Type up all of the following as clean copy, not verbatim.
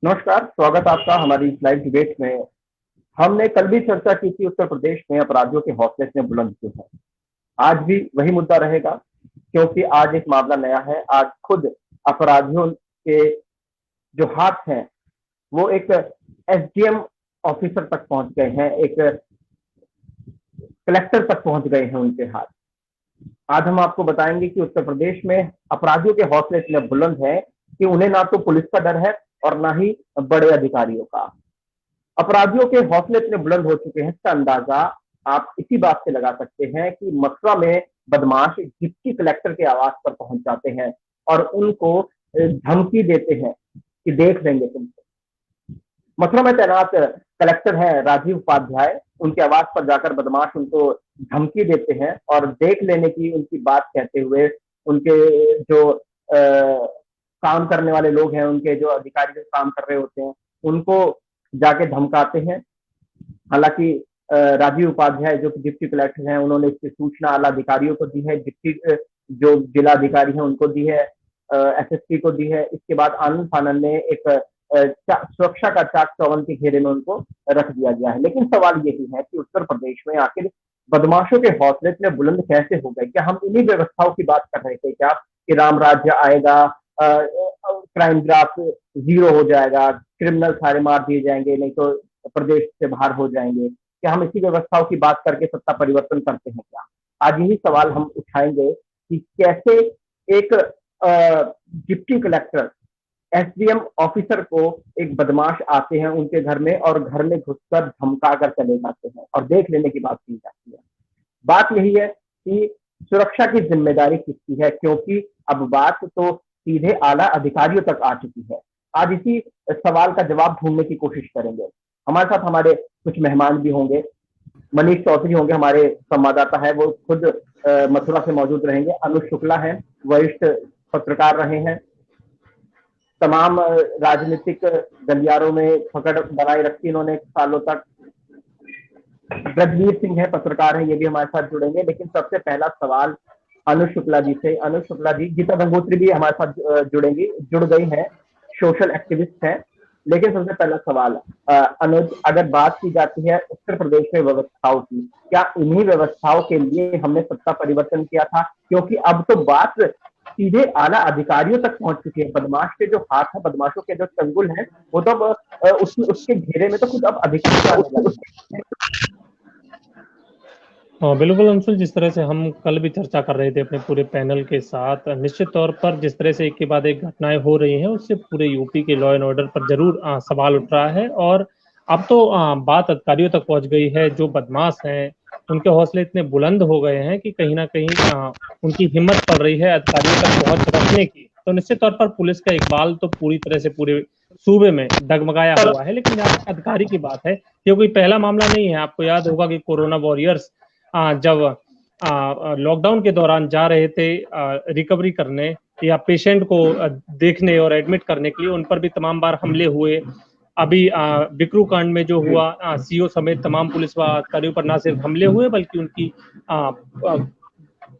नमस्कार, स्वागत आपका हमारी इस लाइव डिबेट में। हमने कल भी चर्चा की थी उत्तर प्रदेश में अपराधियों के हौसले इतने बुलंद क्यों हैं। आज भी वही मुद्दा रहेगा, क्योंकि आज एक मामला नया है। आज खुद अपराधियों के जो हाथ हैं वो एक एसडीएम ऑफिसर तक पहुंच गए हैं, एक कलेक्टर तक पहुंच गए हैं उनके हाथ। आज हम आपको बताएंगे कि उत्तर प्रदेश में अपराधियों के हौसले इतने बुलंद हैं कि उन्हें ना तो पुलिस का डर है और ना ही बड़े अधिकारियों का। अपराधियों के हौसले इतने बुलंद हो चुके हैं, इसका अंदाजा आप इसी बात से लगा सकते हैं कि मथुरा में बदमाश डिप्टी कलेक्टर के आवास पर पहुंच जाते हैं और उनको धमकी देते हैं कि देख लेंगे तुमको। मथुरा में तैनात कलेक्टर है राजीव उपाध्याय, उनके आवास पर जाकर बदमाश उनको धमकी देते हैं और देख लेने की उनकी बात कहते हुए उनके जो काम करने वाले लोग हैं, उनके जो अधिकारी जो काम कर रहे होते हैं, उनको जाके धमकाते हैं। हालांकि राजीव उपाध्याय जो डिप्टी कलेक्टर हैं, उन्होंने इसकी सूचना आला अधिकारियों को दी है, डिप्टी जो जिला अधिकारी हैं उनको दी है, एसएसपी को दी है। इसके बाद आनंद फानन ने एक सुरक्षा का चाक चौबंद के घेरे में उनको रख दिया गया है। लेकिन सवाल यही है कि उत्तर प्रदेश में आखिर बदमाशों के हौसले इतने बुलंद कैसे हो गए? क्या हम इन्हीं व्यवस्थाओं की बात कर रहे थे क्या कि राम राज्य आएगा, क्राइम ग्राफ जीरो हो जाएगा, क्रिमिनल सारे मार दिए जाएंगे, नहीं तो प्रदेश से बाहर हो जाएंगे? क्या हम इसी व्यवस्थाओं की बात करके सत्ता परिवर्तन करते हैं क्या? आज यही सवाल हम उठाएंगे कि कैसे एक डिप्टी कलेक्टर एसडीएम ऑफिसर को एक बदमाश आते हैं उनके घर में और घर में घुसकर धमका कर चले जाते हैं और देख लेने की बात की जाती है। बात यही है कि सुरक्षा की जिम्मेदारी किसकी है, क्योंकि अब बात तो सीधे आला अधिकारियों तक आ चुकी है। आज इसी सवाल का जवाब ढूंढने की कोशिश करेंगे। हमारे साथ हमारे कुछ मेहमान भी होंगे। मनीष चौधरी होंगे, हमारे संवाददाता है, वो खुद मथुरा से मौजूद रहेंगे। अनुज शुक्ला है, वरिष्ठ पत्रकार रहे हैं, तमाम राजनीतिक गलियारों में पकड़ बनाए रखी इन्होंने सालों तक। ब्रजवीर सिंह है, पत्रकार है, ये भी हमारे साथ जुड़ेंगे। लेकिन सबसे पहला सवाल अनुज शुक्ला जी से। अनुज शुक्ला जी, गीता गंगोत्री भी हमारे साथ जुड़ गई हैं, सोशल एक्टिविस्ट हैं। लेकिन सबसे पहला सवाल अनुज, अगर बात की जाती है उत्तर प्रदेश में व्यवस्थाओं की, क्या इन्हीं व्यवस्थाओं के लिए हमने सत्ता परिवर्तन किया था? क्योंकि अब तो बात सीधे आला अधिकारियों तक पहुंच चुकी है। बदमाश के जो हाथ है, बदमाशों के जो चंगुल हैं, वो तो अब उसके घेरे में तो खुद अब अधिकारी। हाँ बिल्कुल अंशुल, जिस तरह से हम कल भी चर्चा कर रहे थे अपने पूरे पैनल के साथ, निश्चित तौर पर जिस तरह से एक के बाद एक घटनाएं हो रही हैं उससे पूरे यूपी के लॉ एंड ऑर्डर पर जरूर सवाल उठ रहा है। और अब तो बात अधिकारियों तक पहुंच गई है। जो बदमाश हैं उनके हौसले इतने बुलंद हो गए हैं कि कहीं ना कहीं उनकी हिम्मत पड़ रही है अधिकारियों तक पहुंच रखने की। तो निश्चित तौर पर पुलिस का इकबाल तो पूरी तरह से पूरे सूबे में डगमगाया हुआ है। लेकिन यहाँ अधिकारी की बात है, ये कोई पहला मामला नहीं है। आपको याद होगा कि कोरोना वॉरियर्स जब लॉकडाउन के दौरान जा रहे थे रिकवरी करने या पेशेंट को देखने और एडमिट करने के लिए, उन पर भी तमाम बार हमले हुए। अभी बिकरू कांड में जो हुआ, सीओ समेत तमाम पुलिस अधिकारियों पर ना सिर्फ हमले हुए बल्कि उनकी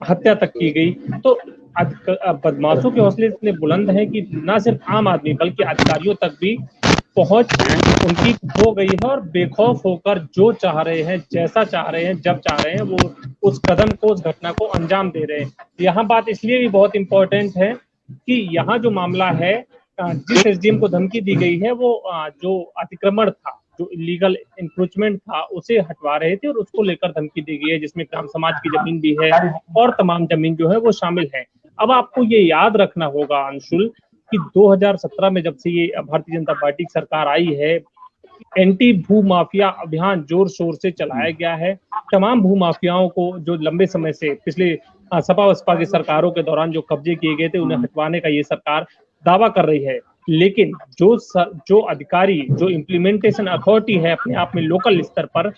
हत्या तक की गई। तो बदमाशों के हौसले इतने बुलंद हैं कि ना सिर्फ आम आदमी बल्कि अधिकारियों तक भी पहुंच उनकी हो गई है और बेखौफ होकर जो चाह रहे हैं, जैसा चाह रहे हैं, जब चाह रहे हैं, वो उस कदम को, उस घटना को अंजाम दे रहे हैं। यहाँ बात इसलिए भी बहुत इंपॉर्टेंट है कि यहाँ जो मामला है, जिस एसडीएम को धमकी दी गई है वो जो अतिक्रमण था, जो इलीगल इंक्रोचमेंट था, उसे हटवा रहे थे और उसको लेकर धमकी दी गई है, जिसमें ग्राम समाज की जमीन भी है और तमाम जमीन जो है वो शामिल है। अब आपको ये याद रखना होगा अंशुल कि 2017 में जब से ये भारतीय जनता पार्टी की सरकार आई है, एंटी भू माफिया अभियान जोर शोर से चलाया गया है। तमाम भू माफियाओं को जो लंबे समय से पिछले सपा बसपा की सरकारों के दौरान जो कब्जे किए गए थे, उन्हें हटवाने का ये सरकार दावा कर रही है। लेकिन जो अधिकारी, जो इम्प्लीमेंटेशन अथॉरिटी है अपने आप में लोकल स्तर पर,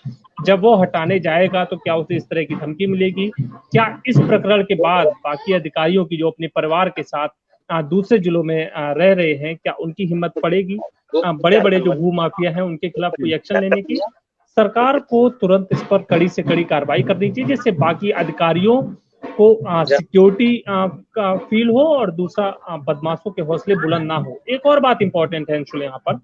जब वो हटाने जाएगा तो क्या उसे इस तरह की धमकी मिलेगी? क्या इस प्रकरण के बाद बाकी अधिकारियों की जो अपने परिवार के साथ दूसरे जिलों में रह रहे हैं, क्या उनकी हिम्मत पड़ेगी बड़े बड़े जो भू माफिया हैं उनके खिलाफ कोई एक्शन लेने की? सरकार को तुरंत इस पर कड़ी से कड़ी कार्रवाई करनी चाहिए, जिससे बाकी अधिकारियों को सिक्योरिटी का फील हो और दूसरा बदमाशों के हौसले बुलंद ना हो। एक और बात इंपॉर्टेंट है अंशुल यहाँ पर,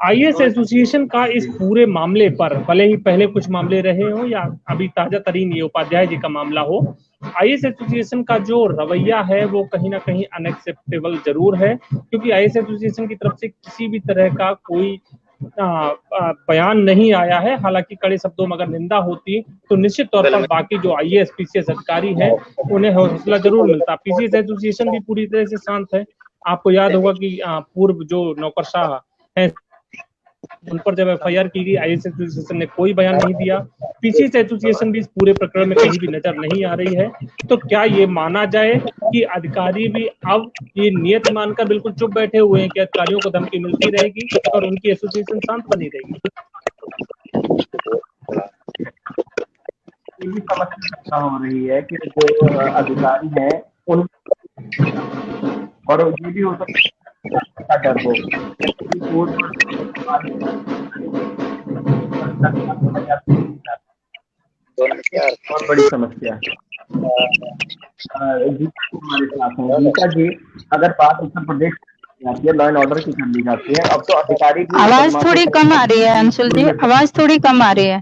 आईएएस एसोसिएशन का इस पूरे मामले पर, भले ही पहले कुछ मामले रहे हो या अभी ताजा तरीन ये उपाध्याय जी का मामला हो, आईएएस एसोसिएशन का जो रवैया है वो कहीं ना कहीं अनएक्सेप्टेबल जरूर है, क्योंकि आईएएस एसोसिएशन की तरफ से किसी भी तरह का कोई बयान नहीं आया है। हालांकि कड़े शब्दों में अगर निंदा होती तो निश्चित तौर पर बाकी जो आईएएस पीसीएस अधिकारी हैं उन्हें हौसला जरूर मिलता। पीसीएस एसोसिएशन भी पूरी तरह से शांत है। आपको याद होगा कि पूर्व जो नौकरशाह है उन पर जब एफआईआर की गई, आईएएस एसोसिएशन ने कोई बयान नहीं दिया। पीसीएस एसोसिएशन भी इस पूरे प्रकरण में कहीं भी नजर नहीं आ रही है। तो क्या ये माना जाए कि अधिकारी भी अब ये नियत मानकर बिल्कुल चुप बैठे हुए हैं कि अधिकारियों को धमकी मिलती रहेगी और उनकी एसोसिएशन शांत बनी रहेगी? ये भी समस्या हो रही है कि जो अधिकारी हैं उन, और ये भी हो सकता है डर हो बहुत बड़ी समस्या है। गीता जी हमारे साथ हैं। गीता जी, अगर बात उत्तर प्रदेश जाती है, लॉ एंड ऑर्डर की कर ली जाती है, अब तो अधिकारी भी आवाज थोड़ी कम आ रही है अंशुल जी, आवाज थोड़ी कम आ रही है।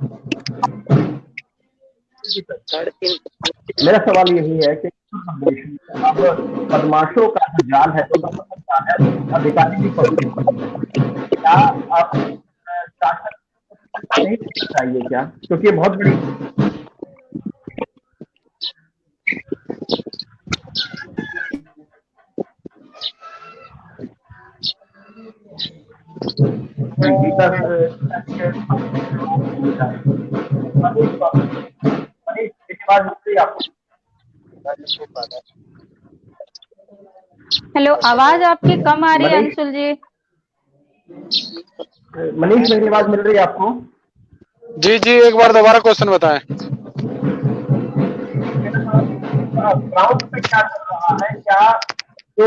मेरा सवाल यही है कि अब बदमाशों का जो जाल है तो सकता है अधिकारी भी क्या आप शासन नहीं चाहिए क्या, क्योंकि ये बहुत बड़ी गीता हेलो, आवाज आपकी कम आ रही है अंशुल जी। मनीष, मेरी आवाज मिल रही है आपको? जी जी, एक बार दोबारा क्वेश्चन बताएं। ग्राउंड पे क्या चल रहा है? क्या जो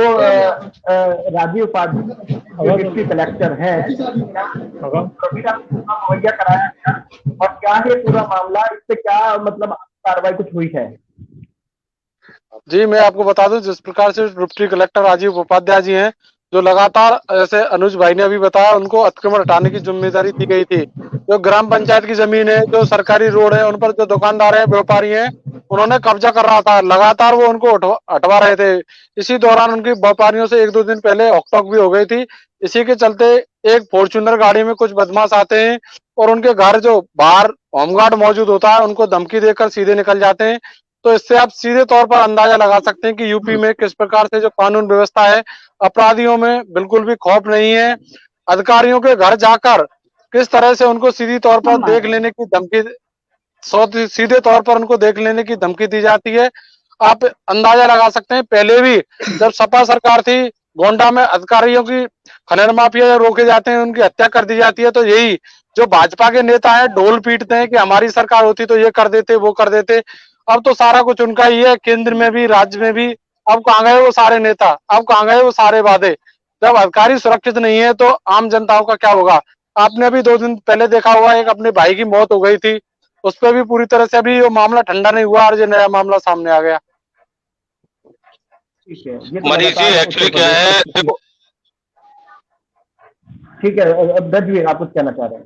राजीव उपाध्याय डिप्टी कलेक्टर है मुहैया कराया गया, और क्या है पूरा मामला, इससे क्या मतलब कार्रवाई कुछ हुई है? जी, मैं आपको बता दूं, जिस प्रकार से डिप्टी कलेक्टर राजीव उपाध्याय जी हैं, जो लगातार, जैसे अनुज भाई ने अभी बताया, उनको अतिक्रमण हटाने की जिम्मेदारी दी गई थी। जो ग्राम पंचायत की जमीन है, जो सरकारी रोड है, उन पर जो दुकानदार हैं, व्यापारी हैं, उन्होंने कब्जा कर रहा था, लगातार वो उनको हटवा रहे थे। इसी दौरान उनकी व्यापारियों से 1-2 दिन पहले हॉकटॉक भी हो गई थी। इसी के चलते एक फॉर्च्यूनर गाड़ी में कुछ बदमाश आते हैं और उनके घर जो बाहर होमगार्ड मौजूद होता है उनको धमकी देकर सीधे निकल जाते हैं। तो इससे आप सीधे तौर पर अंदाजा लगा सकते हैं कि यूपी में किस प्रकार से जो कानून व्यवस्था है, अपराधियों में बिल्कुल भी खौफ नहीं है। अधिकारियों के घर जाकर किस तरह से उनको सीधी तौर पर देख लेने की धमकी, सीधे तौर पर उनको देख लेने की धमकी दी जाती है। आप अंदाजा लगा सकते हैं, पहले भी जब सपा सरकार थी, गोंडा में अधिकारियों की खनन माफिया रोके जाते हैं, उनकी हत्या कर दी जाती है। तो यही जो भाजपा के नेता हैं ढोल पीटते हैं कि हमारी सरकार होती तो ये कर देते, वो कर देते। अब तो सारा कुछ उनका ही है, केंद्र में भी, राज्य में भी। अब कहाँ गए वो सारे नेता, अब कहाँ गए वो सारे वादे? जब अधिकारी सुरक्षित नहीं है तो आम जनताओं का क्या होगा? आपने अभी 2 दिन पहले देखा हुआ, एक अपने भाई की मौत हो गई थी, उस पर भी पूरी तरह से अभी वो मामला ठंडा नहीं हुआ और ये नया मामला सामने आ गया। ठीक है मनीष जी, एक्चुअली क्या है, देखो, ठीक है, दर्ज भी आप कुछ कहना चाह रहे हैं?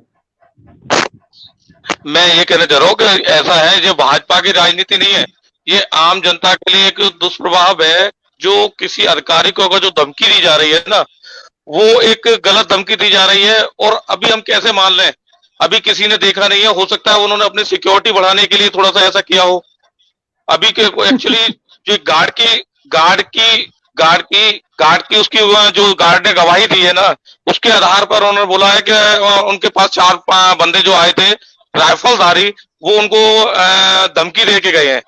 मैं ये कहना चाह रहा हूँ कि ऐसा है, जो भाजपा की राजनीति नहीं है, ये आम जनता के लिए एक दुष्प्रभाव है। जो किसी अधिकारी को अगर जो धमकी दी जा रही है ना, वो एक गलत धमकी दी जा रही है। और अभी हम कैसे मान लें, अभी किसी ने देखा नहीं है, हो सकता है उन्होंने अपनी सिक्योरिटी बढ़ाने के लिए थोड़ा सा ऐसा किया हो। अभी के एक्चुअली जो गार्ड की उसकी जो गार्ड ने गवाही दी है ना, उसके आधार पर उन्होंने बोला है कि उनके पास 4 बंदे जो आए थे राइफलधारी, वो उनको धमकी दे के गए हैं।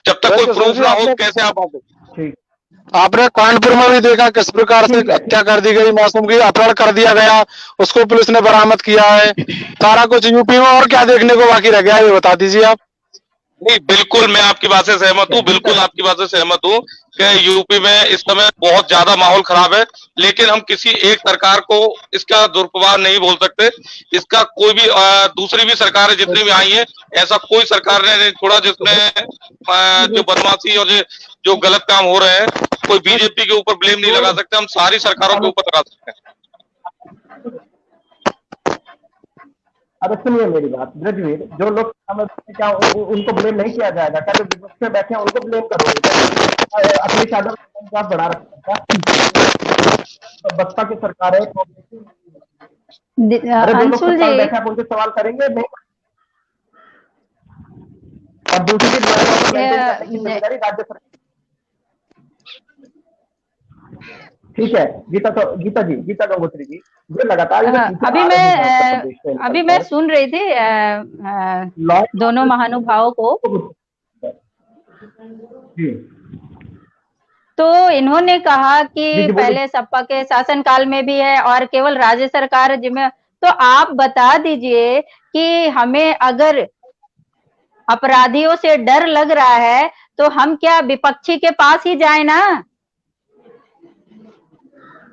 जब तक कोई प्रूफ ना हो कैसे आप? आपने कानपुर में भी देखा किस प्रकार से हत्या कर दी गई, मासूम की अपहरण कर दिया गया, उसको पुलिस ने बरामद किया है। सारा कुछ यूपी में, और क्या देखने को बाकी रह गया ये बता दीजिए आप। नहीं, बिल्कुल मैं आपकी बात से सहमत हूँ, बिल्कुल आपकी बात से सहमत हूँ कि यूपी में इस समय बहुत ज्यादा माहौल खराब है, लेकिन हम किसी एक सरकार को इसका दुष्प्रभाव नहीं बोल सकते। इसका कोई भी दूसरी भी सरकारें जितनी भी आई है, ऐसा कोई सरकार ने नहीं छोड़ा जिसमें जो बदमाशी और जो गलत काम हो रहे हैं, कोई बीजेपी के ऊपर ब्लेम नहीं लगा सकते, हम सारी सरकारों के ऊपर लगा सकते हैं। अब सुनिए मेरी बात ब्रजवीर, जो लोग क्या उनको ब्लेम नहीं किया जाएगा? क्या जो विपक्ष में बैठे हैं उनको ब्लेम करोगे? अखिलेश यादव का बढ़ा रखा तो बसपा की सरकार है, अंशुल जी बैठे आप उनसे सवाल करेंगे नहीं? और दूसरी जिम्मेदारी राज्य सरकार। ठीक है गीता गंगोत्री जी, जो लगातार अभी मैं सुन रही थी दोनों महानुभावों को। तो इन्होंने कहा कि पहले सपा के शासनकाल में भी है और केवल राज्य सरकार जिम्मे। तो आप बता दीजिए कि हमें अगर अपराधियों से डर लग रहा है तो हम क्या विपक्षी के पास ही जाए ना?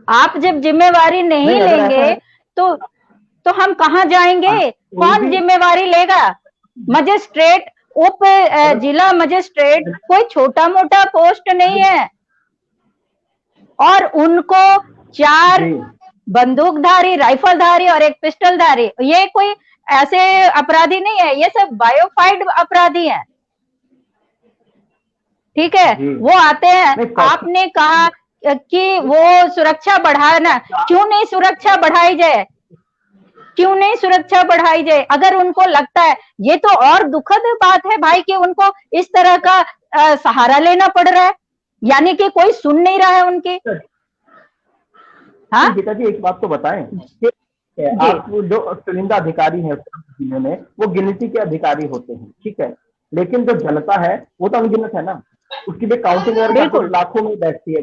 आप जब जिम्मेवारी नहीं लेंगे तो हम कहाँ जाएंगे? कौन जिम्मेवारी लेगा? मजिस्ट्रेट, उप जिला मजिस्ट्रेट कोई छोटा मोटा पोस्ट नहीं है, और उनको 4 बंदूकधारी, राइफलधारी और एक पिस्टलधारी, ये कोई ऐसे अपराधी नहीं है, ये सब बायोफाइड अपराधी हैं। ठीक है, वो आते हैं। आपने कहा कि वो सुरक्षा बढ़ाना, क्यों नहीं सुरक्षा बढ़ाई जाए? क्यों नहीं सुरक्षा बढ़ाई जाए? अगर उनको लगता है, ये तो और दुखद बात है भाई कि उनको इस तरह का सहारा लेना पड़ रहा है, यानी कि कोई सुन नहीं रहा है उनकी। हाँ गीता जी, एक बात तो बताएं कि आप जो चुनिंदा अधिकारी हैं जिले में, वो गिनती के अधिकारी होते हैं, ठीक है, लेकिन जो जनता है वो तो अनगिनत है ना, उसकी भी काउंटिंग लाखों में बैठती है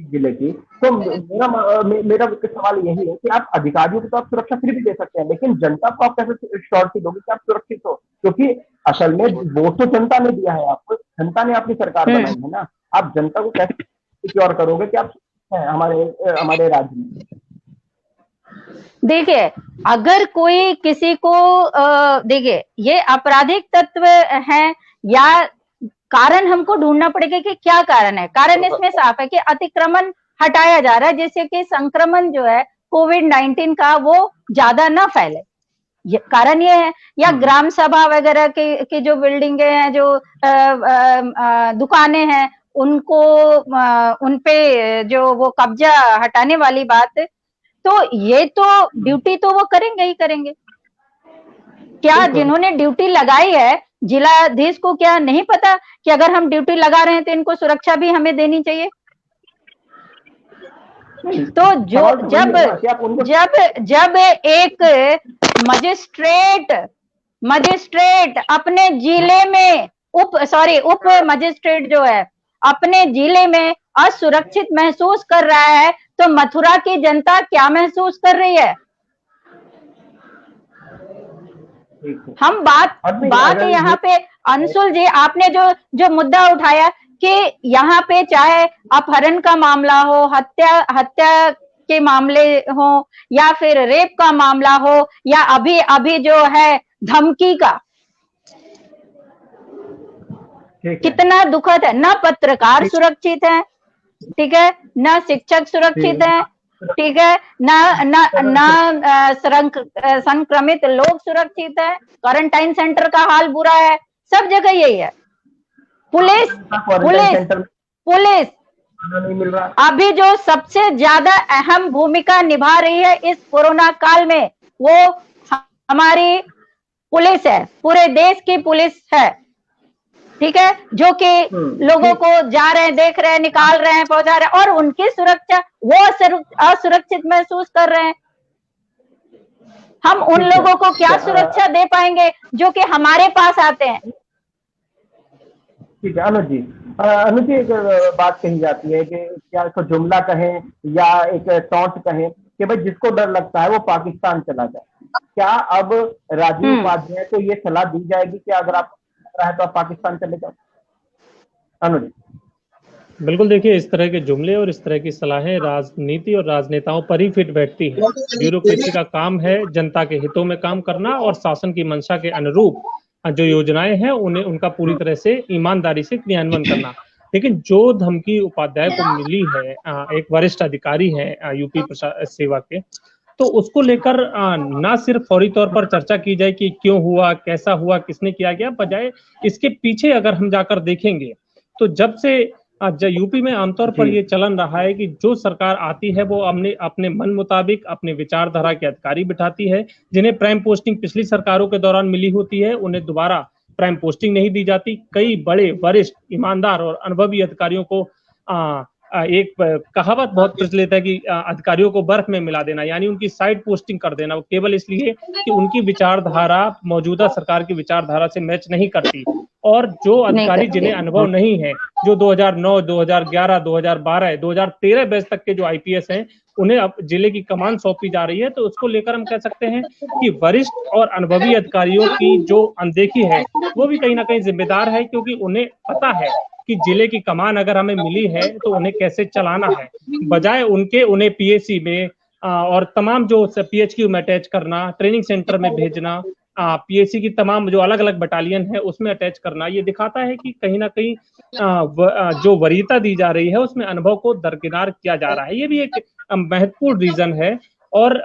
जिले की। तो मेरा सवाल यही है कि आप अधिकारियों को तो आप सुरक्षा फ्री भी दे सकते हैं, लेकिन जनता को आप कैसे श्योरिटी दोगे कि आप सुरक्षित हो? क्योंकि असल में वोट तो जनता ने दिया है आपको, जनता ने आपकी सरकार बनाई है ना। आप जनता को कैसे सिक्योर करोगे कि आप हमारे राज्य में? देखिए, अगर कोई किसी को देखिए, ये आपराधिक तत्व है या कारण हमको ढूंढना पड़ेगा कि क्या कारण है। कारण इसमें साफ है कि अतिक्रमण हटाया जा रहा है, जिससे कि संक्रमण जो है कोविड-19 का वो ज्यादा ना फैले, ये कारण ये है। या ग्राम सभा वगैरह की जो बिल्डिंगे हैं, जो दुकानें हैं, उनको उनपे जो वो कब्जा हटाने वाली बात, तो ये तो ड्यूटी तो वो करेंगे ही करेंगे। क्या जिन्होंने ड्यूटी लगाई है, जिलाधीश को क्या नहीं पता कि अगर हम ड्यूटी लगा रहे हैं तो इनको सुरक्षा भी हमें देनी चाहिए? तो जब एक मजिस्ट्रेट अपने जिले में उप मजिस्ट्रेट जो है अपने जिले में असुरक्षित महसूस कर रहा है, तो मथुरा की जनता क्या महसूस कर रही है? हम बात यहाँ पे, अंशुल जी आपने जो मुद्दा उठाया कि यहाँ पे चाहे अपहरण का मामला हो, हत्या के मामले हो, या फिर रेप का मामला हो, या अभी जो है धमकी का, कितना दुखद है। ना पत्रकार सुरक्षित है, ठीक है, ना शिक्षक सुरक्षित है, ठीक है, ना संक्रमित लोग सुरक्षित है। क्वारंटाइन सेंटर का हाल बुरा है, सब जगह यही है। पुलिस अभी जो सबसे ज्यादा अहम भूमिका निभा रही है इस कोरोना काल में, वो हमारी पुलिस है, पूरे देश की पुलिस है, ठीक है, जो कि लोगों को जा रहे हैं, देख रहे हैं, निकाल रहे हैं, पहुंचा रहे हैं, और उनकी सुरक्षा वो असुरक्षित महसूस कर रहे हैं। हम उन लोगों को क्या सुरक्षा दे पाएंगे जो कि हमारे पास आते हैं? ठीक है अनुज जी एक बात कही जाती है कि क्या इसको जुमला कहें या एक टॉन्ट कहें कि भाई जिसको डर लगता है वो पाकिस्तान चला जाए। क्या अब राजीव उपाध्याय को ये सलाह दी जाएगी कि अगर आप है तो आप पाकिस्तान चले जाओ? अनुज बिल्कुल, देखिए इस तरह के जुमले और इस तरह की सलाहें राजनीति और राजनेताओं पर ही फिट बैठती हैं। ब्यूरोक्रेसी का काम है जनता के हितों में काम करना और शासन की मंशा के अनुरूप जो योजनाएं हैं उन्हें उनका पूरी तरह से ईमानदारी से क्रियान्वयन करना। लेकिन जो धमकी उपाध्याय को मिली है, एक वरिष्ठ अधिकारी है यूपी सेवा के, तो उसको लेकर ना सिर्फ फौरी तौर पर चर्चा की जाए कि क्यों हुआ, कैसा हुआ, किसने किया गया, बजाय इसके पीछे अगर हम जाकर देखेंगे तो जब से यूपी में आमतौर पर ये चलन रहा है कि जो सरकार आती है वो अपने मन मुताबिक अपने विचारधारा के अधिकारी बिठाती है। जिन्हें प्राइम पोस्टिंग पिछली सरकारों के दौरान मिली होती है उन्हें दोबारा प्राइम पोस्टिंग नहीं दी जाती। कई बड़े वरिष्ठ ईमानदार और अनुभवी अधिकारियों को एक कहावत बहुत प्रचलित है कि अधिकारियों को बर्फ में मिला देना, यानी उनकी साइड पोस्टिंग कर देना, वो केवल इसलिए कि उनकी विचारधारा मौजूदा सरकार की विचारधारा से मैच नहीं करती। और जो अधिकारी जिन्हें अनुभव नहीं है, जो 2009, 2011, 2012, 2013 बैच तक के जो आईपीएस हैं, उन्हें अब जिले की कमान सौंपी जा रही है। तो उसको लेकर हम कह सकते हैं कि वरिष्ठ और अनुभवी अधिकारियों की जो अनदेखी है वो भी कहीं ना कहीं जिम्मेदार है, क्योंकि उन्हें पता है कि जिले की कमान अगर हमें मिली है तो उन्हें कैसे चलाना है, बजाय उनके उन्हें पीएससी में और तमाम जो पीएचक्यू में अटैच करना, ट्रेनिंग सेंटर में भेजना, पीएससी की तमाम जो अलग अलग बटालियन है उसमें अटैच करना। ये दिखाता है कि कहीं ना कहीं जो वरीयता दी जा रही है उसमें अनुभव को दरकिनार किया जा रहा है। ये भी एक महत्वपूर्ण रीजन है। और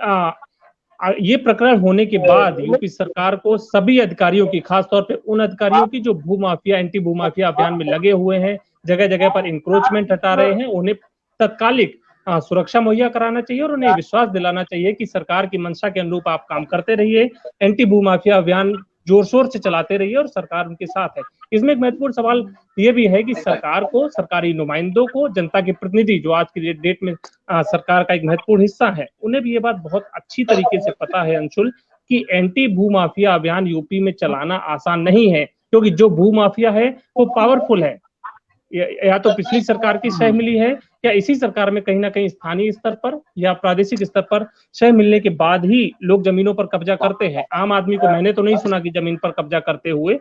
ये प्रकरण होने के बाद यूपी सरकार को सभी अधिकारियों की, खासतौर पे उन अधिकारियों की जो भूमाफिया, एंटी भूमाफिया अभियान में लगे हुए हैं, जगह जगह पर इंक्रोचमेंट हटा रहे हैं, उन्हें तत्कालिक सुरक्षा मुहैया कराना चाहिए और उन्हें विश्वास दिलाना चाहिए कि सरकार की मंशा के अनुरूप आप काम करते रहिए, एंटी भूमाफिया अभियान जोर शोर से चलाते रहिए और सरकार उनके साथ है। इसमें एक महत्वपूर्ण सवाल ये भी है कि सरकार को, सरकारी नुमाइंदों को, जनता के प्रतिनिधि जो आज की डेट में सरकार का एक महत्वपूर्ण हिस्सा है, उन्हें भी ये बात बहुत अच्छी तरीके से पता है अंशुल कि एंटी भूमाफिया अभियान यूपी में चलाना आसान नहीं है, क्योंकि जो भूमाफिया है वो पावरफुल है। या तो पिछली सरकार की शह मिली है या इसी सरकार में कहीं ना कहीं स्थानीय स्तर पर या प्रादेशिक स्तर पर शह मिलने के बाद ही लोग जमीनों पर कब्जा करते हैं। आम आदमी को मैंने तो नहीं सुना कि जमीन पर कब्जा करते हुए।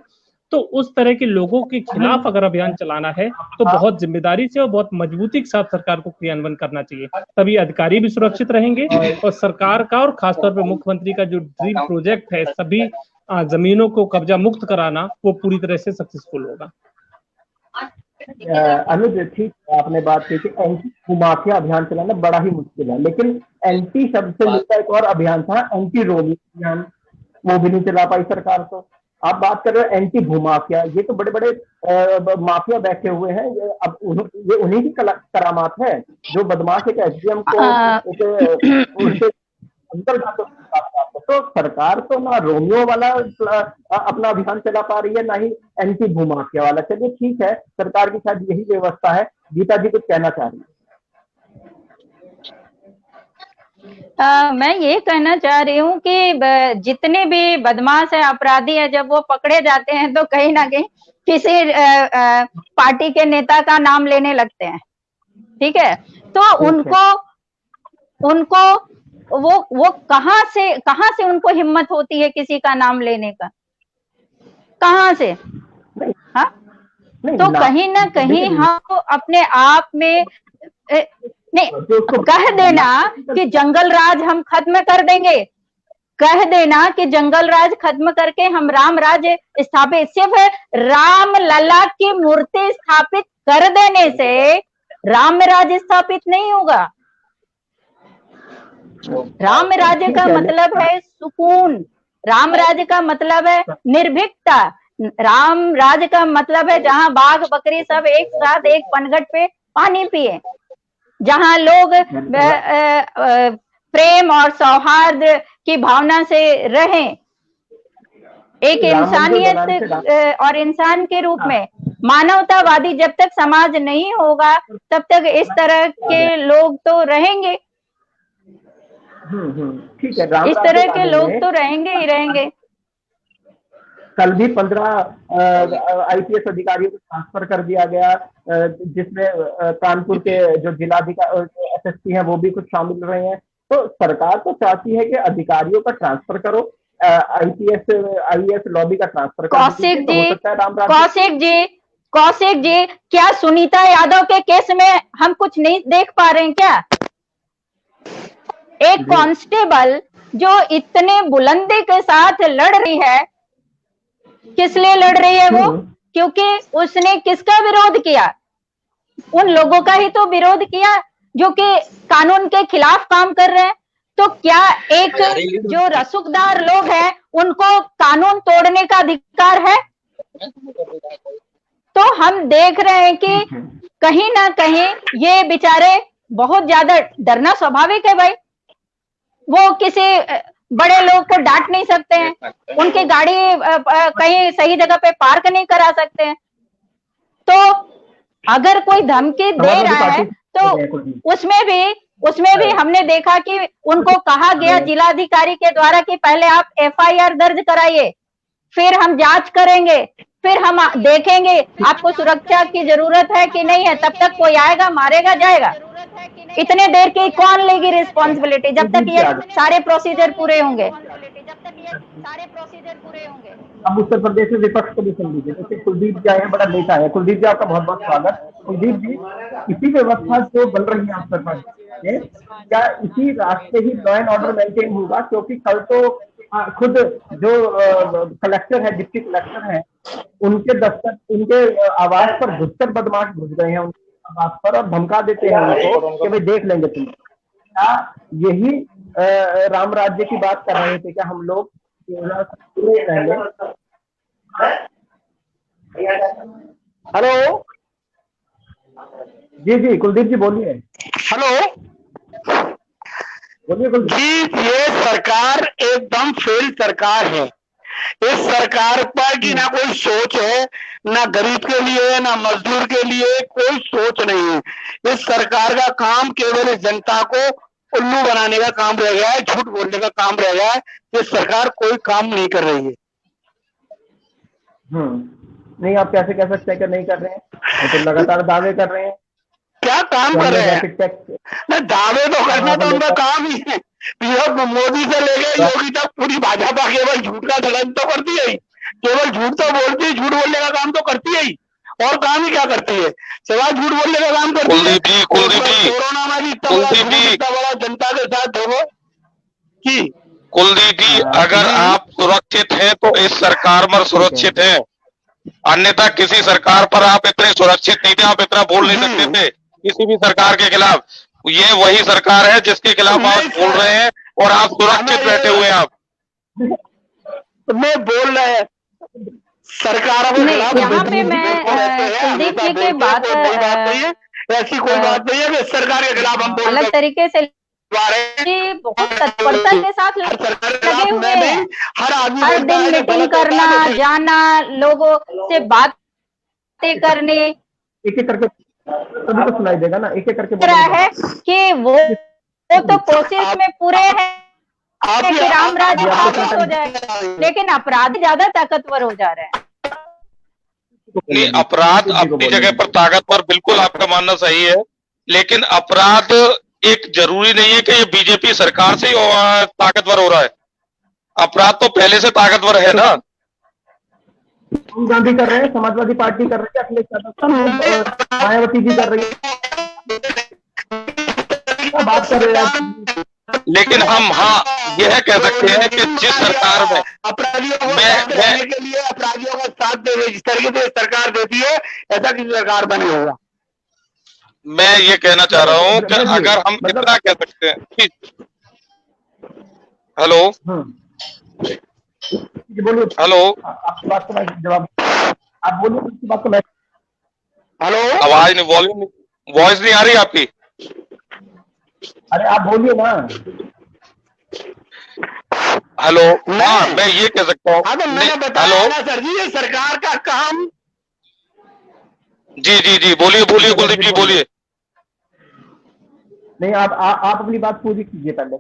तो उस तरह के लोगों के खिलाफ अगर अभियान चलाना है तो बहुत जिम्मेदारी से और बहुत मजबूती के साथ सरकार को क्रियान्वयन करना चाहिए, तभी अधिकारी भी सुरक्षित रहेंगे और सरकार का और खासतौर पर मुख्यमंत्री का जो ड्रीम प्रोजेक्ट है सभी जमीनों को कब्जा मुक्त कराना, वो पूरी तरह से सक्सेसफुल होगा। अनुज, ठीक आपने बात की कि एंटी भूमाफिया अभियान चलाना बड़ा ही मुश्किल है, लेकिन एंटी शब्द से मिलता एक और अभियान था, एंटी रोमी अभियान, वो भी नहीं चला पाई सरकार। तो आप बात कर रहे हो एंटी भूमाफिया, ये तो बड़े बड़े माफिया बैठे हुए हैं, अब ये उन्हीं की करामात है जो बदमाश एक एसडीएम को उनके अंदर जाकर। तो सरकार तो ना रोमियो वाला अपना अभियान चला पा रही है, ना ही एंटी भूमाफिया वाला। चलिए ठीक है, सरकार की शायद यही व्यवस्था है। गीता जी कुछ कहना चाह रही है? मैं ये कहना चाह रही हूँ कि जितने भी बदमाश है, अपराधी है, जब वो पकड़े जाते हैं तो कहीं ना कहीं किसी पार्टी के नेता का नाम लेने लगते हैं, ठीक है। तो उनको वो कहाँ से उनको हिम्मत होती है किसी का नाम लेने का, कहाँ से? हाँ, तो कहीं ना कहीं हम अपने आप में नहीं, कह देना कि जंगल राज हम खत्म कर देंगे, कह देना कि जंगल राज खत्म करके हम राम राज स्थापित, सिर्फ राम लला की मूर्ति स्थापित कर देने से राम राज स्थापित नहीं होगा। राम राज्य का मतलब है सुकून, राम राज्य का मतलब है निर्भीकता, राम राज्य का मतलब है जहां बाघ बकरी सब एक साथ एक पनघट पे पानी पिए, जहां लोग प्रेम और सौहार्द की भावना से रहें, एक इंसानियत और इंसान के रूप में। मानवतावादी जब तक समाज नहीं होगा तब तक इस तरह के लोग तो रहेंगे, ठीक है, इस तरह के लोग तो रहेंगे ही रहेंगे। कल भी 15 आईपीएस अधिकारियों को ट्रांसफर कर दिया गया, जिसमें कानपुर के जो जिलाधिकारी एसएसपी हैं वो भी कुछ शामिल रहे हैं। तो सरकार तो चाहती है कि अधिकारियों का ट्रांसफर करो, आईएएस लॉबी का ट्रांसफर करो। कौशिक जी, कौशिक जी, क्या सुनीता यादव के केस में हम कुछ नहीं देख पा रहे हैं क्या? एक कांस्टेबल जो इतने बुलंदी के साथ लड़ रही है, किस लिए लड़ रही है वो? क्योंकि उसने किसका विरोध किया? उन लोगों का ही तो विरोध किया जो कि कानून के खिलाफ काम कर रहे हैं। तो क्या एक जो रसूखदार लोग हैं उनको कानून तोड़ने का अधिकार है? तो हम देख रहे हैं कि कहीं ना कहीं ये बेचारे बहुत ज्यादा डरना स्वाभाविक है भाई। वो किसी बड़े लोग को डांट नहीं सकते हैं, उनकी गाड़ी कहीं सही जगह पे पार्क नहीं करा सकते हैं। तो अगर कोई धमकी दे रहा है तो उसमें भी हमने देखा कि उनको कहा गया जिलाधिकारी के द्वारा कि पहले आप एफआईआर दर्ज कराइए, फिर हम जांच करेंगे, फिर हम देखेंगे आपको सुरक्षा की जरूरत है कि नहीं है। तब तक कोई आएगा, मारेगा, जाएगा। इतने देर की कौन लेगी रिस्पॉन्सिबिलिटी जब तक ये सारे प्रोसीजर पूरे होंगे? अब उत्तर प्रदेश में विपक्ष को भी सुन लीजिए। जैसे कुलदीप जी आए हैं, बड़ा लेट आए हैं। कुलदीप जी, आपका बहुत बहुत स्वागत। कुलदीप जी, इसी व्यवस्था जो बन रही है उत्तर प्रदेश में, क्या इसी रास्ते ही लॉ एंड ऑर्डर मेंटेन होगा? क्योंकि कल तो खुद जो कलेक्टर है, डिप्टी कलेक्टर है, उनके दफ्तर, उनके आवास पर घुसकर बदमाश घुस गए हैं उनके आवास पर और धमका देते हैं उनको कि भाई देख लेंगे तुम। क्या यही राम राज्य की बात कर रहे थे क्या हम लोग पहले? हेलो जी जी, कुलदीप जी बोलिए। हेलो बोलिए जी, ये सरकार एकदम फेल सरकार है। इस सरकार पर की ना कोई सोच है, ना गरीब के लिए, ना मजदूर के लिए कोई सोच नहीं है। इस सरकार का काम केवल इस जनता को उल्लू बनाने का काम रह गया है, झूठ बोलने का काम रह गया है। ये सरकार कोई काम नहीं कर रही है। नहीं, आप कैसे कह सकते हैं कि नहीं कर रहे हैं? तो लगातार दावे कर रहे हैं। क्या काम कर रहे हैं? दावे तो करना तो उनका काम ही है। मोदी से लेके योगी तक पूरी भाजपा केवल झूठ का धड़न तो करती है, केवल झूठ तो बोलती है, झूठ बोलने का काम तो करती है ही। और काम ही क्या करती है? सिवाय झूठ बोलने का काम करती है। कोरोना में भी इतना बड़ा जनता के साथ होगा कि कुलदीप जी, अगर आप सुरक्षित हैं तो इस सरकार में सुरक्षित हैं, अन्यथा किसी सरकार पर आप इतने सुरक्षित नहीं थे, आप इतना बोल नहीं सकते थे किसी भी सरकार के खिलाफ। ये वही सरकार है जिसके खिलाफ आप बोल रहे हैं और आप सुरक्षित बैठे हुए हैं। आप मैं बोल रहे हैं सरकारों के खिलाफ। यहाँ पे मैं कुलदीप जी की बात नहीं है, ऐसी कोई बात नहीं है कि सरकार के खिलाफ हम बोल रहे हैं। अलग तरीके से बहुत तत्परता के साथ लगे हुए हैं। हर दिन मीटिंग करना, जाना, लोगों से बातें करने, एक एक करके सभी को सुनाई देगा ना, एक एक करके है कि वो तो कोशिश में पूरे हैं कि राम राज्य स्थापित हो जाए, लेकिन अपराध ज्यादा ताकतवर हो जा रहे हैं। नहीं, अपराध अपनी जगह पर ताकतवर, बिल्कुल आपका मानना सही है, लेकिन अपराध एक जरूरी नहीं है कि ये बीजेपी सरकार से ताकतवर हो रहा है। अपराध तो पहले से ताकतवर है ना। राहुल गांधी कर रहे हैं, समाजवादी पार्टी कर रही है, अखिलेश यादव, मायावती जी कर रही है, बात कर रहे हैं। लेकिन हम यह कह सकते हैं कि जिस सरकार में अपराधियों को के लिए अपराधियों का साथ देने जिस तरीके से सरकार देती है, ऐसा किसी सरकार में नहीं होगा। मैं ये कहना चाह रहा हूं कि अगर हम इतना कह सकते हैं कि हेलो बोलिए, हेलो, आपकी बात का जवाब आप बोलिए, उसकी बात को मैं। हेलो, आवाज नहीं, वॉल्यूम, वॉइस नहीं आ रही आपकी। अरे आप बोलिए ना। हेलो, हाँ, मैं ये कह सकता हूँ। मैंने बताया ना सर जी, ये सरकार का काम। जी जी जी, बोलिए बोलिए कुलदीप जी, बोलिए। नहीं, आप अपनी बात पूरी कीजिए पहले।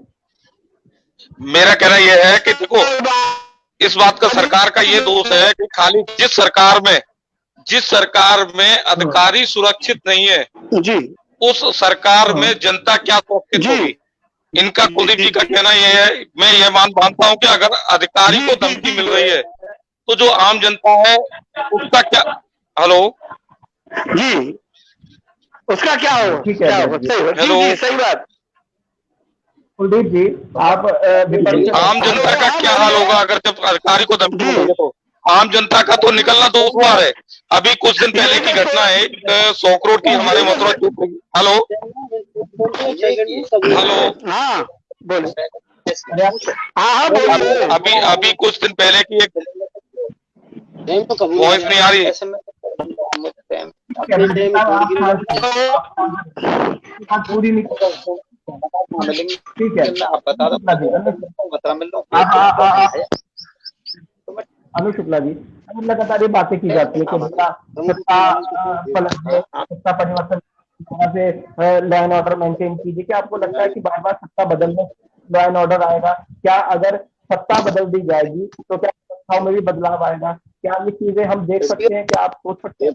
मेरा कहना यह है कि देखो, इस बात का सरकार का ये दोष है कि खाली जिस सरकार में अधिकारी सुरक्षित नहीं है जी, उस सरकार में जनता क्या सुरक्षित होगी। इनका, कुलदीप जी का कहना यह है, मैं ये मानता हूं कि अगर अधिकारी को धमकी मिल रही है तो जो आम जनता है उसका क्या। हेलो, जी उसका क्या हो, ठीक है, क्या हो? जी, सही बात। कुलदीप जी, आप आम जनता का क्या हाल होगा अगर जब अधिकारी को धमकी मिलेगी? तो आम जनता का तो निकलना दुश्वार है। अभी कुछ दिन पहले की घटना है, 100 करोड़ की हमारे मथुरा। हेलो हेलो, हाँ बोले, हाँ बोलिए। अभी कुछ दिन पहले की एक वॉइस नहीं आ रही है। पूरी नहीं, ठीक है, अनु शुक्ला जी, लगातार ये बातें की जाती है कि सत्ता परिवर्तन से लॉ एंड ऑर्डर मेंटेन कीजिए। क्या आपको लगता है कि बार बार सत्ता बदलने लॉ एंड ऑर्डर आएगा? क्या अगर सत्ता बदल दी जाएगी तो क्या संस्थाओं में भी बदलाव आएगा? क्या ये चीजें हम देख सकते हैं? क्या आप सोच सकते हैं?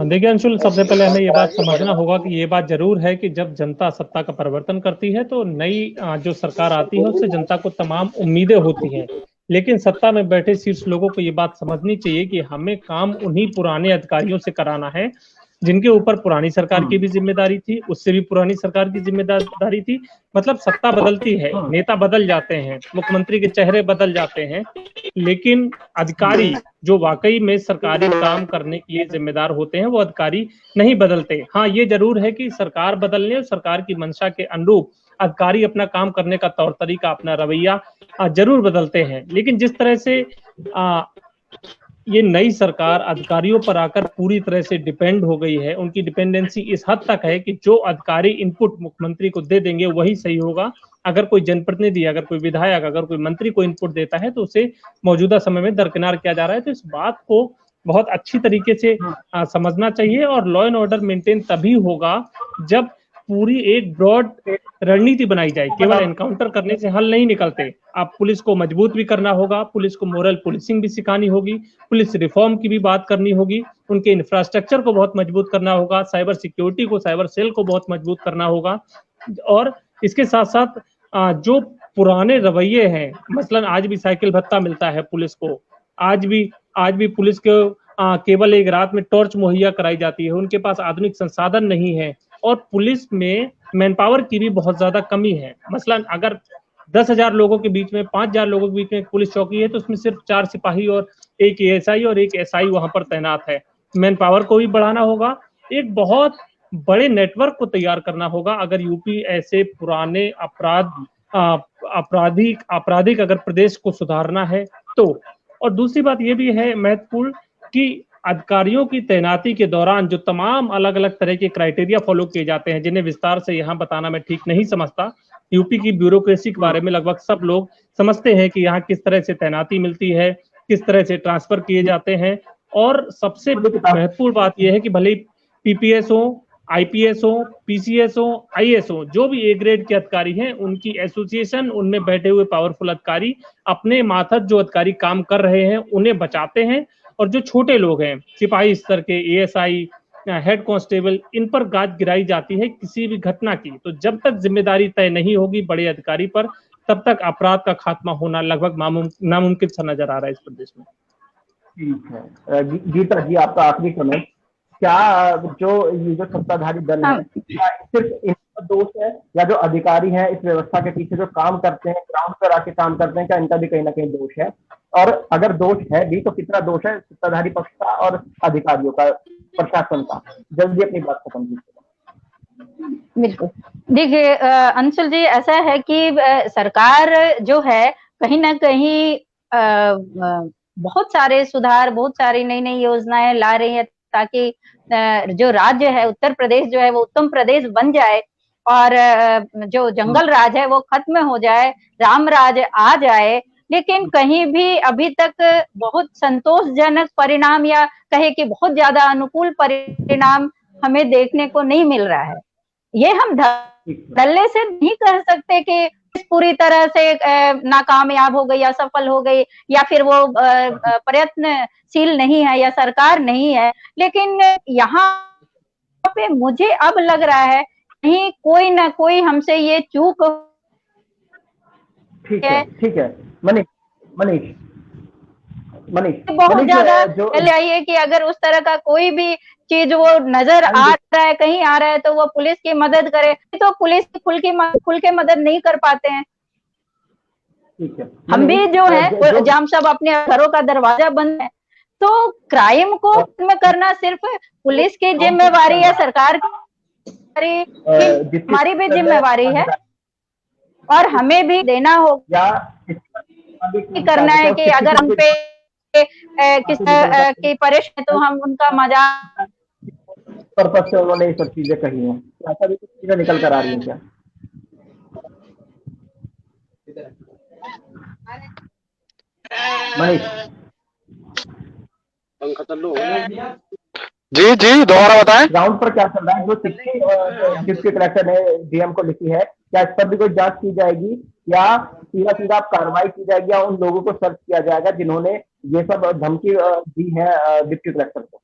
देखिए अंशुल, सबसे पहले हमें ये बात समझना होगा कि ये बात जरूर है कि जब जनता सत्ता का परिवर्तन करती है तो नई जो सरकार आती है उससे जनता को तमाम उम्मीदें होती हैं। लेकिन सत्ता में बैठे शीर्ष लोगों को ये बात समझनी चाहिए कि हमें काम उन्हीं पुराने अधिकारियों से कराना है जिनके ऊपर पुरानी सरकार की भी जिम्मेदारी थी, उससे भी पुरानी सरकार की जिम्मेदारी थी। मतलब सत्ता बदलती है, नेता बदल जाते हैं, मुख्यमंत्री के चेहरे बदल जाते हैं, लेकिन अधिकारी जो वाकई में सरकारी काम करने के लिए जिम्मेदार होते हैं वो अधिकारी नहीं बदलते। हाँ, ये जरूर है कि सरकार बदलने और सरकार की मंशा के अनुरूप अधिकारी अपना काम करने का तौर तरीका, अपना रवैया जरूर बदलते हैं। लेकिन जिस तरह से ये नई सरकार अधिकारियों पर आकर पूरी तरह से डिपेंड हो गई है, उनकी डिपेंडेंसी इस हद तक है कि जो अधिकारी इनपुट मुख्यमंत्री को दे देंगे वही सही होगा। अगर कोई जनप्रतिनिधि, अगर कोई विधायक, अगर कोई मंत्री को इनपुट देता है तो उसे मौजूदा समय में दरकिनार किया जा रहा है। तो इस बात को बहुत अच्छी तरीके से समझना चाहिए और लॉ एंड ऑर्डर मेंटेन तभी होगा जब पूरी एक ब्रॉड रणनीति बनाई जाए। केवल एनकाउंटर करने से हल नहीं निकलते। आप पुलिस को मजबूत भी करना होगा, पुलिस को मोरल पुलिसिंग भी सिखानी होगी, पुलिस रिफॉर्म की भी बात करनी होगी, उनके इंफ्रास्ट्रक्चर को बहुत मजबूत करना होगा, साइबर सिक्योरिटी को, साइबर सेल को बहुत मजबूत करना होगा। और इसके साथ साथ जो पुराने रवैये हैं, मसलन आज भी साइकिल भत्ता मिलता है पुलिस को, आज भी पुलिस को केवल एक रात में टॉर्च मुहैया कराई जाती है, उनके पास आधुनिक संसाधन नहीं है और पुलिस में मैन पावर की भी बहुत ज्यादा कमी है। मसलन अगर 10,000 लोगों के बीच में, 5,000 लोगों के बीच में एक पुलिस चौकी है तो उसमें सिर्फ 4 सिपाही और एक एएसआई और एक एसआई वहां पर तैनात है। मैन पावर को भी बढ़ाना होगा, एक बहुत बड़े नेटवर्क को तैयार करना होगा अगर यूपी ऐसे पुराने आपराधिक अगर प्रदेश को सुधारना है तो। और दूसरी बात यह भी है महत्वपूर्ण कि अधिकारियों की तैनाती के दौरान जो तमाम अलग अलग तरह के क्राइटेरिया फॉलो किए जाते हैं, जिन्हें विस्तार से यहाँ बताना मैं ठीक नहीं समझता। यूपी की ब्यूरोक्रेसी के बारे में लगभग सब लोग समझते हैं कि यहाँ किस तरह से तैनाती मिलती है, किस तरह से ट्रांसफर किए जाते हैं। और सबसे महत्वपूर्ण बात यह है कि भले पीपीएस हो, आईपीएस हो, पीसीएस हो, आईएएस हो, जो भी ए ग्रेड के अधिकारी हैं उनकी एसोसिएशन, उनमें बैठे हुए पावरफुल अधिकारी अपने माथत जो अधिकारी काम कर रहे हैं उन्हें बचाते हैं और जो छोटे लोग हैं, सिपाही स्तर के, एएसआई, हेड कांस्टेबल, इन पर गाज गिराई जाती है किसी भी घटना की। तो जब तक जिम्मेदारी तय नहीं होगी बड़े अधिकारी पर, तब तक अपराध का खात्मा होना लगभग नामुमकिन सा नजर आ रहा है इस प्रदेश में। ठीक है गीता जी, आपका आखिरी कमेंट। क्या जो ये जो सत्ताधारी दल है, क्या सिर्फ इनका दोष है या जो अधिकारी हैं इस व्यवस्था के पीछे जो काम करते हैं, ग्राउंड पर आके काम करते हैं, क्या इनका भी कहीं ना कहीं दोष है? और अगर दोष है भी तो कितना दोष है सत्ताधारी पक्ष का और अधिकारियों का, प्रशासन का? जल्दी अपनी बात खत्म कीजिए। बिल्कुल, देखिए अंशुल जी, ऐसा है कि सरकार जो है कहीं ना कहीं बहुत सारे सुधार, बहुत सारी नई नई योजनाएं ला रही है ताकि जो राज्य है उत्तर प्रदेश जो है वो उत्तम प्रदेश बन जाए और जो जंगल राज है वो खत्म हो जाए, राम राज आ जाए। लेकिन कहीं भी अभी तक बहुत संतोषजनक परिणाम या कहे कि बहुत ज्यादा अनुकूल परिणाम हमें देखने को नहीं मिल रहा है। ये हम धड़ल्ले से नहीं कह सकते कि पूरी तरह से नाकामयाब हो गई या सफल हो गई या फिर वो प्रयत्नशील नहीं है या सरकार नहीं है। लेकिन यहाँ पे मुझे अब लग रहा है कहीं कोई ना कोई हमसे ये चूक। ठीक है मनीष मनीष बहुत ज्यादा जो आई है कि अगर उस तरह का कोई भी चीज वो नजर आ रहा है, कहीं आ रहा है, तो वो पुलिस की मदद करे। तो पुलिस खुल के मदद नहीं कर पाते हैं। ठीक है, हम भी जो है जाम साहब अपने घरों का दरवाजा बंद है, तो क्राइम को में करना सिर्फ पुलिस की जिम्मेवारी है, सरकार की, हमारी भी जिम्मेवारी है, और हमें भी देना होगा करना है कि अगर हम पे किस की परेशानी है तो हम उनका मजाक पर्पज से उन्होंने ये सब चीजें कही हैं। ऐसा भी कुछ चीजें निकल कर आ रही हैं क्या? मनीष जी जी दोबारा बताएं। ग्राउंड पर क्या चल रहा है? जो चिट्ठी डिप्टी कलेक्टर ने डीएम को लिखी है, क्या इस पर भी कोई जांच की जाएगी या सीधा सीधा कार्रवाई की जाएगी या उन लोगों को सर्च किया जाएगा जिन्होंने ये सब धमकी दी है डिप्टी कलेक्टर को?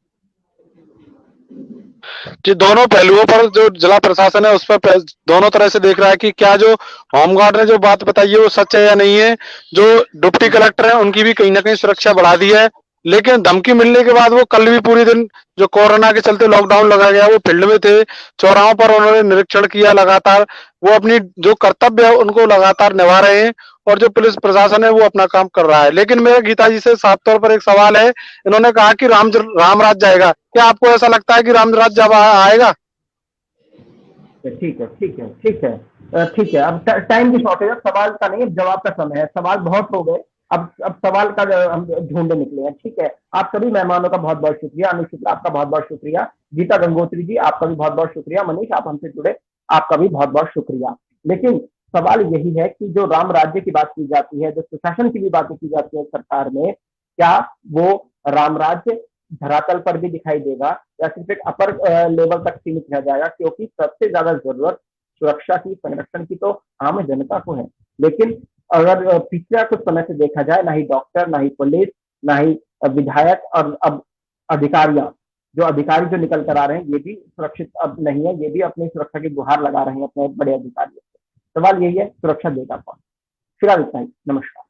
जी दोनों पहलुओं पर जो जिला प्रशासन है उस पर दोनों तरह से देख रहा है कि क्या जो होमगार्ड ने जो बात बताई है वो सच है या नहीं है। जो डिप्टी कलेक्टर है उनकी भी कहीं ना कहीं सुरक्षा बढ़ा दी है, लेकिन धमकी मिलने के बाद वो कल भी पूरे दिन जो कोरोना के चलते लॉकडाउन लगा गया वो फील्ड में थे, चौराहों पर उन्होंने निरीक्षण किया, लगातार वो अपनी जो कर्तव्य है उनको लगातार निभा रहे हैं और जो पुलिस प्रशासन है वो अपना काम कर रहा है। लेकिन मेरा गीता जी से साफ तौर पर एक सवाल है, इन्होंने कहा कि रामराज जाएगा, क्या आपको ऐसा लगता है कि रामराज जब आएगा? ठीक है ठीक है ठीक है ठीक है। अब टाइम की शॉर्टेज है, सवाल का नहीं, जवाब का समय है। सवाल बहुत हो गए, अब सवाल का हम ढूंढने निकले हैं। ठीक है, आप सभी मेहमानों का बहुत बहुत शुक्रिया। अनुज शुक्ला आपका बहुत बहुत शुक्रिया। गीता गंगोत्री जी आपका भी बहुत बहुत शुक्रिया। मनीष आप हमसे जुड़े, आपका भी बहुत बहुत शुक्रिया। लेकिन सवाल यही है कि जो राम राज्य की बात की जाती है, जो सुशासन की भी बातें की जाती है सरकार में, क्या वो राम राज्य धरातल पर भी दिखाई देगा या सिर्फ एक अपर लेवल तक सीमित रह जाएगा? क्योंकि सबसे ज्यादा जरूरत सुरक्षा की, संरक्षण की तो आम जनता को है। लेकिन अगर पिछला कुछ समय से देखा जाए, ना ही डॉक्टर, ना ही पुलिस, ना ही विधायक और अब अधिकारी जो निकल कर आ रहे हैं, ये भी सुरक्षित अब नहीं है। ये भी अपनी सुरक्षा की गुहार लगा रहे हैं अपने बड़े अधिकारियों से। सवाल यही है, सुरक्षा देगा कौन? फिलहाल इतना ही, नमस्कार।